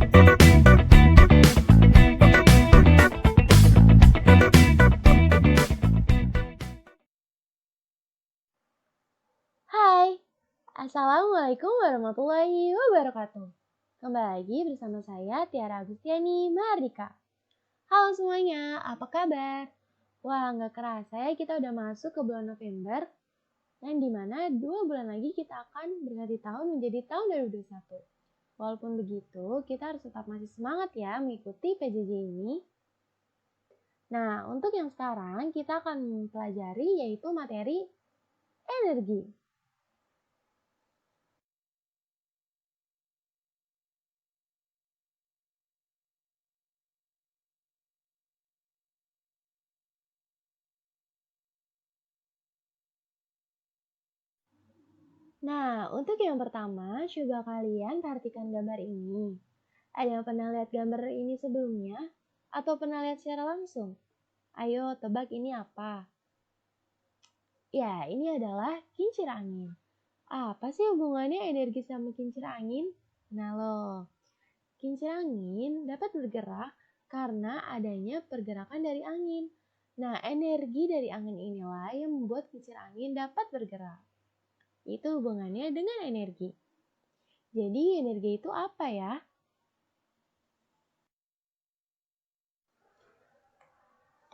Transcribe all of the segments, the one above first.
Hai, Assalamualaikum warahmatullahi wabarakatuh. Kembali lagi bersama saya Tiara Agustiani Mahardika. Halo semuanya, apa kabar? Wah, nggak kerasa ya kita udah masuk ke bulan November, yang dimana 2 bulan lagi kita akan berganti tahun menjadi tahun 2021. Walaupun begitu, kita harus tetap masih semangat ya mengikuti PJJ ini. Nah, untuk yang sekarang kita akan mempelajari yaitu materi energi. Nah, untuk yang pertama, coba kalian perhatikan gambar ini. Ada yang pernah lihat gambar ini sebelumnya? Atau pernah lihat secara langsung? Ayo tebak ini apa? Ya, ini adalah kincir angin. Apa sih hubungannya energi sama kincir angin? Nah loh, kincir angin dapat bergerak karena adanya pergerakan dari angin. Nah, energi dari angin inilah yang membuat kincir angin dapat bergerak. Itu hubungannya dengan energi. Jadi energi itu apa ya?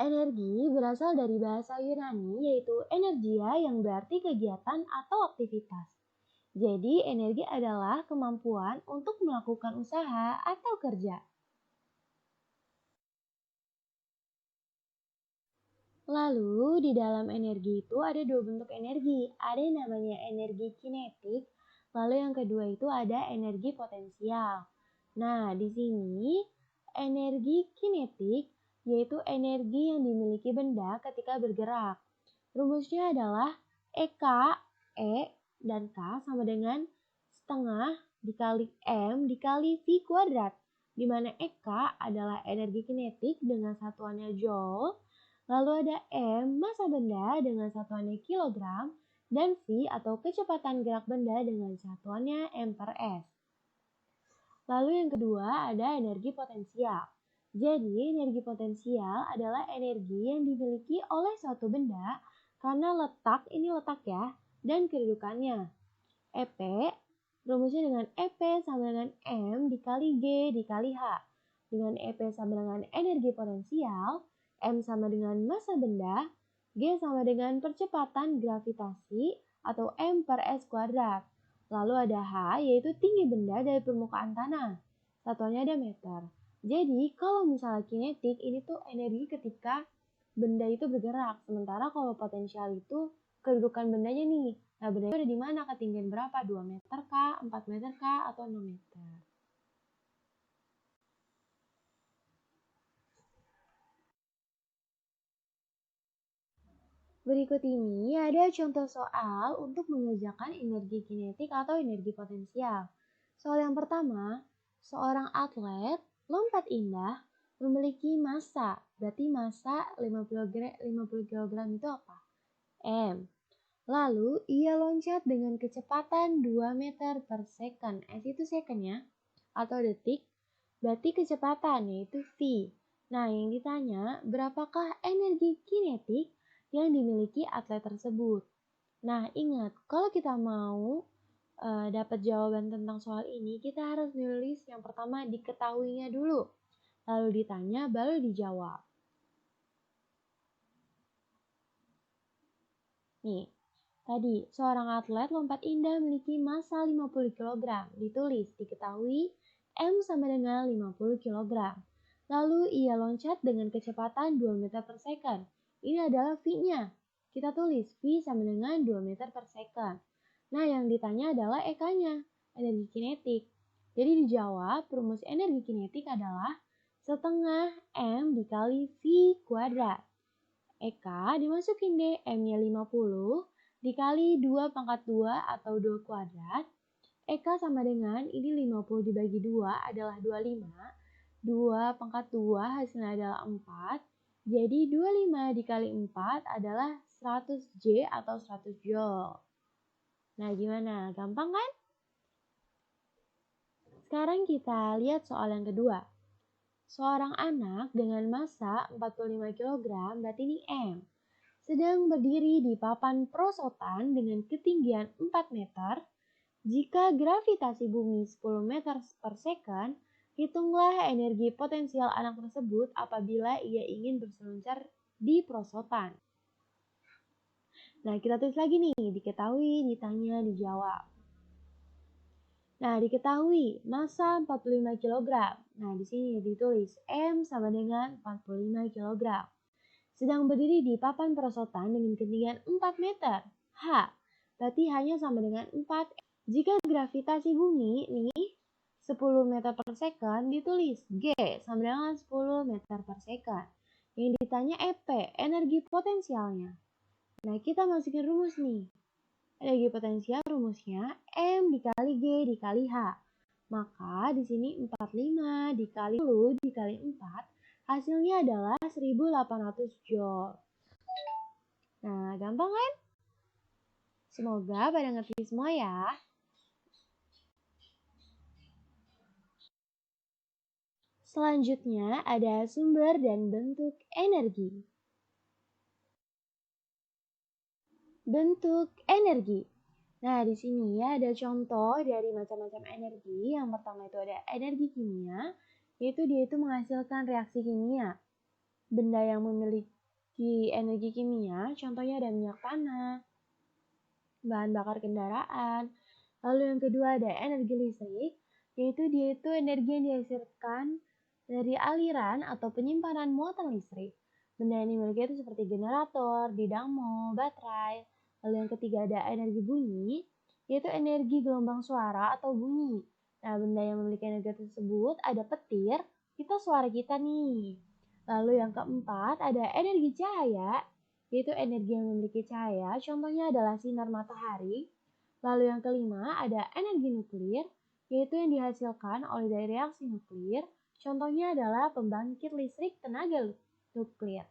Energi berasal dari bahasa Yunani yaitu energia yang berarti kegiatan atau aktivitas. Jadi energi adalah kemampuan untuk melakukan usaha atau kerja. Lalu di dalam energi itu ada dua bentuk energi. Ada yang namanya energi kinetik, lalu yang kedua itu ada energi potensial. Nah, di sini energi kinetik yaitu energi yang dimiliki benda ketika bergerak. Rumusnya adalah EK, E, dan K sama dengan setengah dikali M dikali V kuadrat, di mana EK adalah energi kinetik dengan satuannya Joule, lalu ada M massa benda dengan satuannya kilogram, dan V atau kecepatan gerak benda dengan satuannya M per S. Lalu yang kedua ada energi potensial. Jadi energi potensial adalah energi yang dimiliki oleh suatu benda karena letak, ini letak ya, dan kedudukannya. EP, rumusnya dengan EP sama dengan M dikali G dikali H. Dengan EP sama dengan energi potensial, M sama dengan massa benda, G sama dengan percepatan gravitasi atau M per S kuadrat. Lalu ada H yaitu tinggi benda dari permukaan tanah. Satuannya ada meter. Jadi kalau misalnya kinetik ini tuh energi ketika benda itu bergerak. Sementara kalau potensial itu kedudukan bendanya nih. Nah, bendanya ada di mana? Ketinggian berapa? 2 meter kah? 4 meter kah? Atau 6 meter? Berikut ini ada contoh soal untuk mengerjakan energi kinetik atau energi potensial. Soal yang pertama, seorang atlet lompat indah memiliki massa. Berarti massa 50 kg itu apa? M. Lalu ia loncat dengan kecepatan 2 meter per second. S itu second ya, atau detik. Berarti kecepatan yaitu V. Nah, yang ditanya berapakah energi kinetik yang dimiliki atlet tersebut. Nah, ingat kalau kita mau dapat jawaban tentang soal ini, kita harus nulis yang pertama diketahuinya dulu. Lalu ditanya, baru dijawab. Nih, tadi, seorang atlet lompat indah memiliki massa 50 kg. Ditulis, diketahui M sama dengan 50 kg. Lalu ia loncat dengan kecepatan 2 meter per second. Ini adalah V-nya. Kita tulis V sama dengan 2 meter per second. Nah, yang ditanya adalah EK-nya, energi kinetik. Jadi dijawab, rumus energi kinetik adalah setengah M dikali V kuadrat. EK dimasukin deh, M-nya 50 dikali 2 pangkat 2 atau 2 kuadrat. EK sama dengan, ini 50 dibagi 2 adalah 25. 2 pangkat 2 hasilnya adalah 4. Jadi 25 dikali 4 adalah 100 J atau 100 Joule. Nah, gimana? Gampang kan? Sekarang kita lihat soal yang kedua. Seorang anak dengan massa 45 kg, berarti ini M, sedang berdiri di papan perosotan dengan ketinggian 4 meter. Jika gravitasi bumi 10 meter per second, hitunglah energi potensial anak tersebut apabila ia ingin berselancar di perosotan. Nah, kita tulis lagi nih, diketahui, ditanya, dijawab. Nah, diketahui massa 45 kg. Nah, di sini ditulis M sama dengan 45 kg. Sedang berdiri di papan perosotan dengan ketinggian 4 meter. H, berarti hanya sama dengan 4. Jika gravitasi bumi nih 10 meter per second, ditulis G sama dengan 10 meter per second. Yang ditanya EP, energi potensialnya. Nah, kita masukin rumus nih. Energi potensial rumusnya M dikali G dikali H. Maka di sini 45 dikali 10 dikali 4 hasilnya adalah 1800 Joule. Nah, gampang kan? Semoga pada ngerti semua ya. Selanjutnya ada sumber dan bentuk energi. Bentuk energi. Nah, di sini ya ada contoh dari macam-macam energi. Yang pertama itu ada energi kimia, yaitu dia itu menghasilkan reaksi kimia. Benda yang memiliki energi kimia, contohnya ada minyak tanah, bahan bakar kendaraan. Lalu yang kedua ada energi listrik, yaitu dia itu energi yang dihasilkan dari aliran atau penyimpanan muatan listrik. Benda yang dimiliki itu seperti generator, dinamo, baterai. Lalu yang ketiga ada energi bunyi, yaitu energi gelombang suara atau bunyi. Nah, benda yang memiliki energi tersebut ada petir, itu suara kita nih. Lalu yang keempat ada energi cahaya, yaitu energi yang memiliki cahaya, contohnya adalah sinar matahari. Lalu yang kelima ada energi nuklir, yaitu yang dihasilkan oleh dari reaksi nuklir, contohnya adalah pembangkit listrik tenaga nuklir.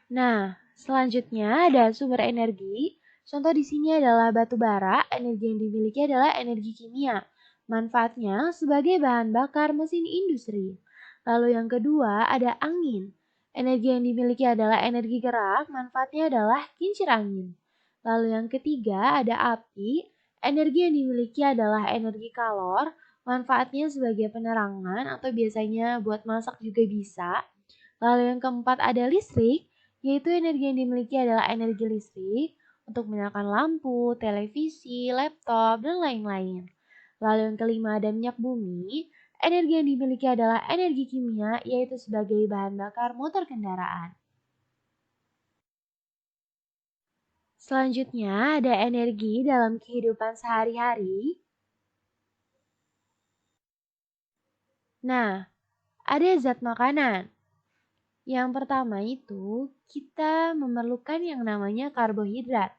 Nah, selanjutnya ada sumber energi. Contoh di sini adalah batu bara, energi yang dimiliki adalah energi kimia. Manfaatnya sebagai bahan bakar mesin industri. Lalu yang kedua ada angin. Energi yang dimiliki adalah energi gerak, manfaatnya adalah kincir angin. Lalu yang ketiga ada api. Energi yang dimiliki adalah energi kalor, manfaatnya sebagai penerangan atau biasanya buat masak juga bisa. Lalu yang keempat ada listrik, yaitu energi yang dimiliki adalah energi listrik untuk menyalakan lampu, televisi, laptop, dan lain-lain. Lalu yang kelima ada minyak bumi, energi yang dimiliki adalah energi kimia, yaitu sebagai bahan bakar motor kendaraan. Selanjutnya ada energi dalam kehidupan sehari-hari. Nah, ada zat makanan. Yang pertama itu, kita memerlukan yang namanya karbohidrat.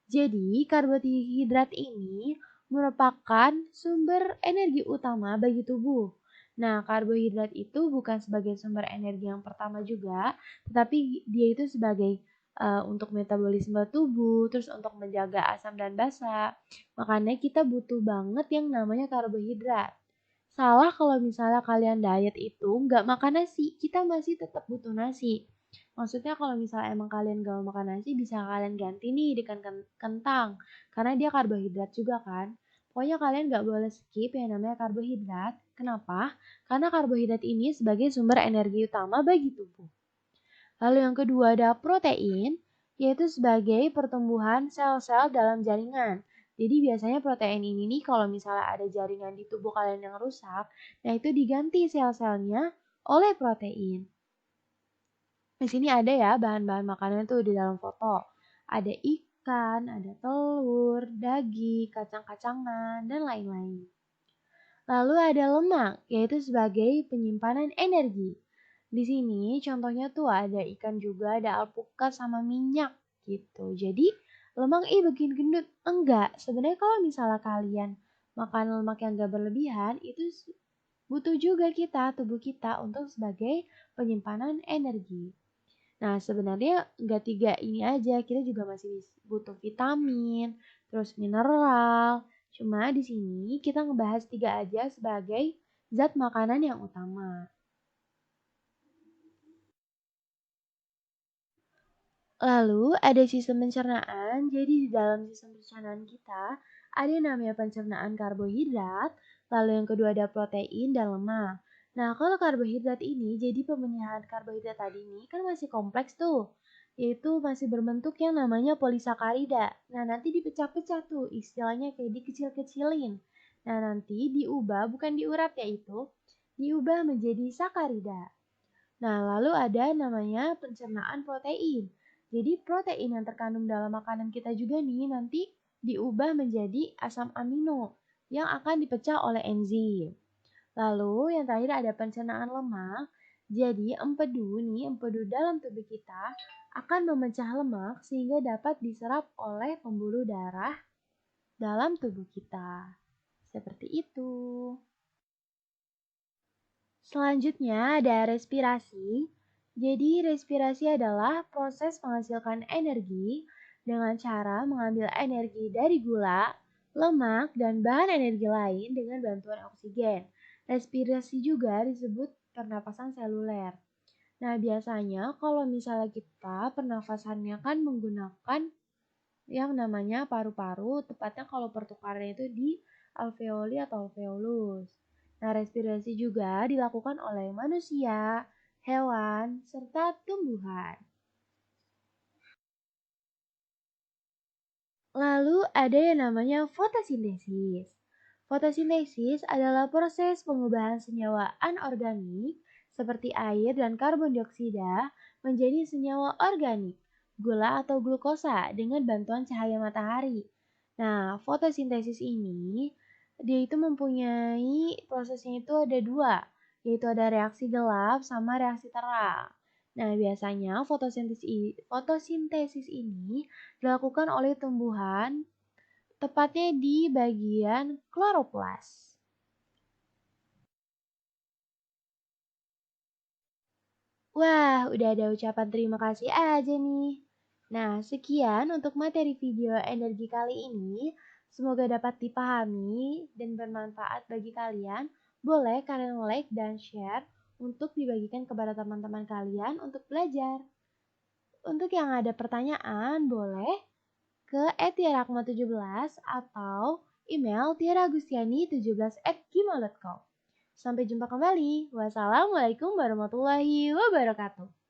Jadi, karbohidrat ini merupakan sumber energi utama bagi tubuh. Nah, karbohidrat itu bukan sebagai sumber energi yang pertama juga, tetapi dia itu sebagai untuk metabolisme tubuh, terus untuk menjaga asam dan basa. Makanya kita butuh banget yang namanya karbohidrat. Salah kalau misalnya kalian diet itu nggak makan nasi, kita masih tetap butuh nasi. Maksudnya kalau misalnya emang kalian gak mau makan nasi, bisa kalian ganti nih dengan kentang. Karena dia karbohidrat juga kan. Pokoknya kalian gak boleh skip yang namanya karbohidrat. Kenapa? Karena karbohidrat ini sebagai sumber energi utama bagi tubuh. Lalu yang kedua ada protein, yaitu sebagai pertumbuhan sel-sel dalam jaringan. Jadi biasanya protein ini nih kalau misalnya ada jaringan di tubuh kalian yang rusak, nah itu diganti sel-selnya oleh protein. Di sini ada ya bahan-bahan makanan tuh di dalam foto. Ada ikan, ada telur, daging, kacang-kacangan, dan lain-lain. Lalu ada lemak, yaitu sebagai penyimpanan energi. Di sini contohnya tuh ada ikan juga, ada alpukat sama minyak gitu. Jadi lemak bikin gendut? Enggak. Sebenarnya kalau misalnya kalian makan lemak yang gak berlebihan, itu butuh juga tubuh kita untuk sebagai penyimpanan energi. Nah, sebenarnya nggak tiga ini aja, kita juga masih butuh vitamin, terus mineral. Cuma di sini kita ngebahas 3 aja sebagai zat makanan yang utama. Lalu ada sistem pencernaan, jadi di dalam sistem pencernaan kita ada yang namanya pencernaan karbohidrat, lalu yang kedua ada protein dan lemak. Nah kalau karbohidrat ini, jadi pemilihan karbohidrat tadi ini kan masih kompleks tuh, yaitu masih berbentuk yang namanya polisakarida. Nah nanti dipecah-pecah tuh, istilahnya kayak dikecil-kecilin. Nah nanti diubah, bukan diurap ya itu, diubah menjadi sakarida. Nah, lalu ada namanya pencernaan protein. Jadi protein yang terkandung dalam makanan kita juga nih nanti diubah menjadi asam amino yang akan dipecah oleh enzim. Lalu yang terakhir ada pencernaan lemak. Jadi empedu dalam tubuh kita akan memecah lemak sehingga dapat diserap oleh pembuluh darah dalam tubuh kita. Seperti itu. Selanjutnya ada respirasi. Jadi respirasi adalah proses menghasilkan energi dengan cara mengambil energi dari gula, lemak, dan bahan energi lain dengan bantuan oksigen. Respirasi juga disebut pernapasan seluler. Nah, biasanya kalau misalnya kita pernafasannya kan menggunakan yang namanya paru-paru, tepatnya kalau pertukarannya itu di alveoli atau alveolus. Nah, respirasi juga dilakukan oleh manusia, hewan, serta tumbuhan. Lalu ada yang namanya fotosintesis. Fotosintesis adalah proses pengubahan senyawa anorganik seperti air dan karbon dioksida menjadi senyawa organik, gula atau glukosa dengan bantuan cahaya matahari. Nah, fotosintesis ini dia itu mempunyai prosesnya itu ada dua, yaitu ada reaksi gelap sama reaksi terang. Nah, biasanya fotosintesis ini dilakukan oleh tumbuhan, tepatnya di bagian kloroplas. Wah, udah ada ucapan terima kasih aja nih. Nah, sekian untuk materi video energi kali ini. Semoga dapat dipahami dan bermanfaat bagi kalian. Boleh kalian like dan share untuk dibagikan kepada teman-teman kalian untuk belajar. Untuk yang ada pertanyaan, boleh ke @tiarakma17 atau email tiaragustiani17@gmail.com. Sampai jumpa kembali. Wassalamualaikum warahmatullahi wabarakatuh.